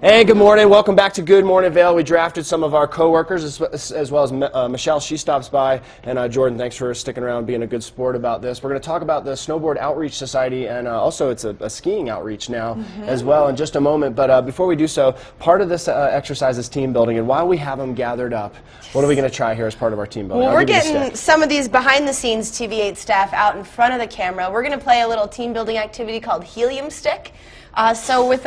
Hey, good morning. Welcome back to Good Morning Vail. We drafted some of our coworkers as well as Michelle. She stops by. And Jordan, thanks for sticking around, being a good sport about this. We're going to talk about the Snowboard Outreach Society, and also it's a skiing outreach now as well in just a moment. But before we do so, part of this exercise is team building. And while we have them gathered up, what are we going to try here as part of our team building? Well, we're getting some of these behind-the-scenes TV8 staff out in front of the camera. We're going to play a little team building activity called Helium Stick. So with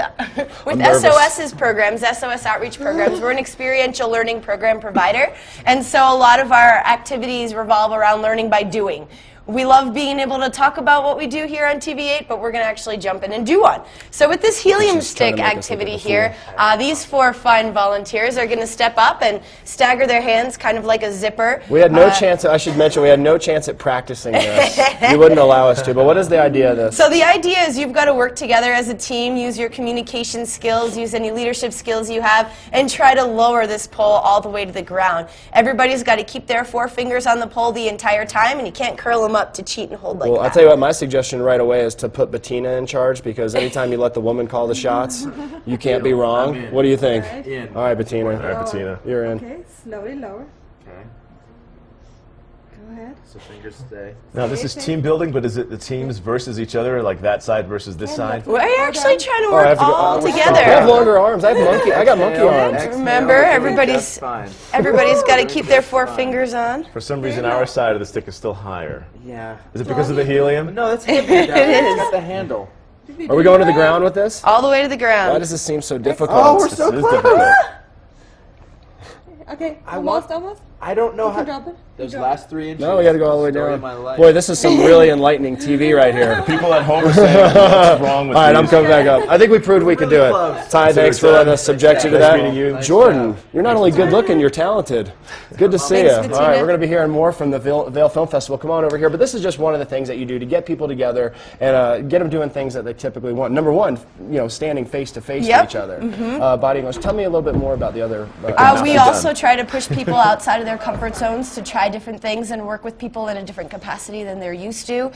SOS's programs, SOS Outreach programs, we're an experiential learning program provider, and so a lot of our activities revolve around learning by doing. We love being able to talk about what we do here on TV8, but we're going to actually jump in and do one. So with this helium stick activity here, these 4 fine volunteers are going to step up and stagger their hands kind of like a zipper. We had no chance, I should mention, we had no chance at practicing this. You wouldn't allow us to, but what is the idea of this? So the idea is you've got to work together as a team, use your communication skills, use any leadership skills you have, and try to lower this pole all the way to the ground. Everybody's got to keep their 4 fingers on the pole the entire time, and you can't curl them up to cheat and hold like that. Well, I'll tell you what, my suggestion right away is to put Bettina in charge, because anytime you let the woman call the shots, you can't be wrong. What do you think? All right, Bettina. All right, Bettina. You're in. Okay, slowly lower. Okay. Go ahead. So fingers stay. Now this is team building, but is it the teams versus each other, like that side versus this side? We're actually trying to work all together. I have longer arms. I got monkey arms. Remember, everybody's got to keep their 4 fingers on. For some reason, our side of the stick is still higher. Yeah. Is it because of the helium? No, that's heavy. It is. It's got the handle. Are we going to the ground with this? All the way to the ground. Why does this seem so difficult? Oh, we're so close. Okay, almost. I don't know how. Drop it. Those last 3 inches. No, we got to go all the way Story down. of my life. Boy, this is some really enlightening TV right here. People at home are saying, what's wrong with All right, these? I'm coming back up. I think we proved we could do it. Close. Ty, thanks for letting us subject you to Nice that. meeting you. Jordan, you're not only good looking, you're talented. Good to see you. All Bettina. right, we're going to be hearing more from the Vail Film Festival. Come on over here. But this is just one of the things that you do to get people together and get them doing things that they typically want. Number one, standing face to face with each other. Body English. Tell me a little bit more about the other. We also try to push people outside of their comfort zones to try different things and work with people in a different capacity than they're used to.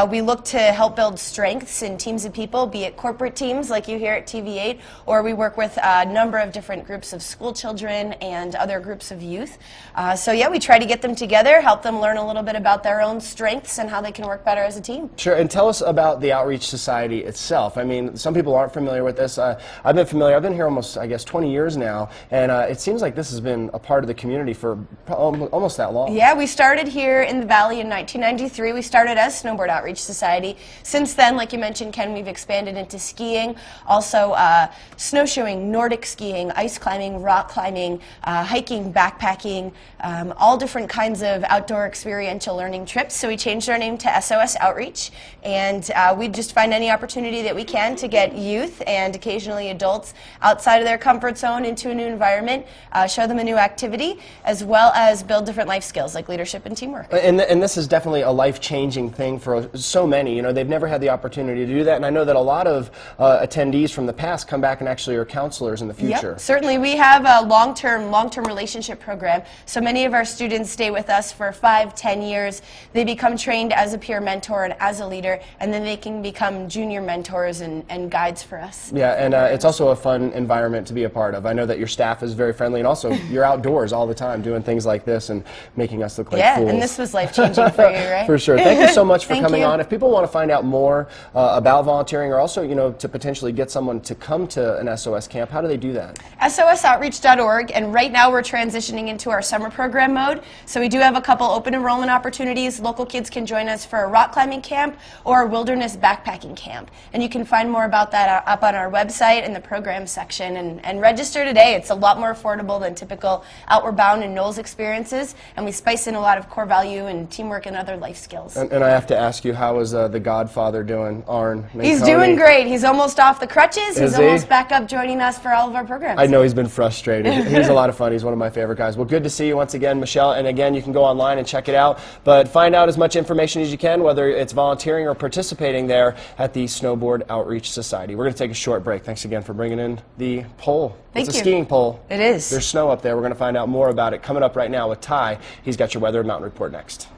We look to help build strengths in teams of people, be it corporate teams like you here at TV8, or we work with a number of different groups of school children and other groups of youth. So yeah, we try to get them together, help them learn a little bit about their own strengths and how they can work better as a team. Sure, and tell us about the Outreach Society itself. I mean, some people aren't familiar with this. I've been familiar. I've been here almost, I guess, 20 years now, and it seems like this has been a part of the community for almost that long. Yeah, we started here in the Valley in 1993. We started as Snowboard Outreach Society. Since then, like you mentioned, Ken, we've expanded into skiing, also snowshoeing, Nordic skiing, ice climbing, rock climbing, hiking, backpacking, all different kinds of outdoor experiential learning trips. So we changed our name to SOS Outreach, and we just find any opportunity that we can to get youth and occasionally adults outside of their comfort zone into a new environment, show them a new activity, as well as build different life skills like leadership and teamwork. And this is definitely a life-changing thing for so many. They've never had the opportunity to do that, and I know that a lot of attendees from the past come back and actually are counselors in the future. Yep, certainly. We have a long-term relationship program, so many of our students stay with us for 5-10 years. They become trained as a peer mentor and as a leader, and then they can become junior mentors and guides for us. Yeah, and it's also a fun environment to be a part of. I know that your staff is very friendly, and also you're outdoors all the time doing things like this and making us look like fools. Yeah, and this was life-changing for you, right? For sure. Thank you so much for coming you. on. If people want to find out more about volunteering, or also, to potentially get someone to come to an SOS camp, how do they do that? SOSOutreach.org, and right now we're transitioning into our summer program mode. So we do have a couple open enrollment opportunities. Local kids can join us for a rock climbing camp or a wilderness backpacking camp. And you can find more about that up on our website in the program section and register today. It's a lot more affordable than typical Outward Bound and Knowles experiences, and we spice in a lot of core value and teamwork and other life skills. And I have to ask you, how is the Godfather doing, Arn? He's doing great. He's almost off the crutches. Is He's he? almost back up joining us for all of our programs. I know he's been frustrated. He's a lot of fun. He's one of my favorite guys. Well, good to see you once again, Michelle. And again, you can go online and check it out. But find out as much information as you can, whether it's volunteering or participating there at the Snowboard Outreach Society. We're going to take a short break. Thanks again for bringing in the pole. Thank It's a you. skiing pole. It is. There's snow up there. We're going to find out more about it coming up right now with Ty. He's got your weather and mountain report next.